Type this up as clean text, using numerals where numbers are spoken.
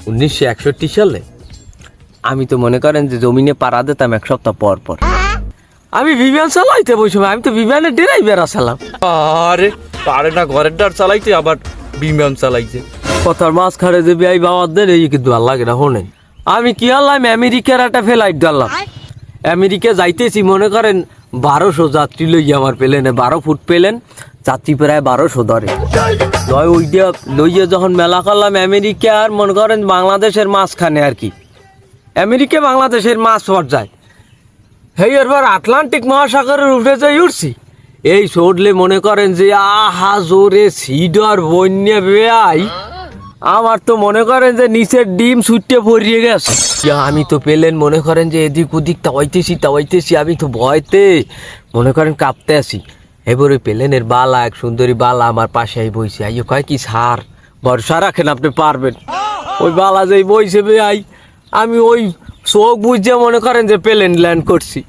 1961 সালে আমি তো মনে করেন যে জমিনে পাড়া দিতাম এক সপ্তাহ পর পর। আমি বিমান চালাইতে বসে, আমি তো বিমানের ড্রাইভার আসলাম। আরে পারে না ঘরের ডার চালাইতে, আবার বিমান চালাইতে। কথার মাছ খাড়ে যে বিয়াই বাবার দেন এই কিন্তু ভাল লাগে না। শোনেন, আমি কি আনলাম আমেরিকার একটা ফ্লাইট ডাললাম। আমেরিকা যাইতেছি মনে করেন 1200 যাত্রী লইয়া আমার প্লেনে, 12 ফুট প্লেন, যাত্রী প্রায় 1200 ধরে। ওইটা লইয়া যখন মেলা করলাম আমেরিকার মনে করেন বাংলাদেশের মাঝখানে আর কি, আমেরিকা বাংলাদেশের মাঝ পর্যায়ে, হেই এরপর আটলান্টিক মহাসাগরের উঠে যাই উঠছি। এই চড়লে মনে করেন যে আহা জোরে সিডর বন্যা বেয়াই, আমার তো মনে করেন যে নিচের ডিম ছুটতে পড়িয়ে গেছে। আমি তো পেলেন মনে করেন যে এদিক ওদিক তাওয়াইতেছি, আমি তো ভয়তে মনে করেন কাঁপতে আসি। এবারে পেলেনের বালা, এক সুন্দরী বালা আমার পাশে বইছে। আইও কয় কি স্যার ভরসা রাখেন আপনি পারবেন। ওই বালা যেই বইছে বেয়াই, আমি ওই চোখ বুঝে মনে করেন যে প্লেন ল্যান্ড করছি।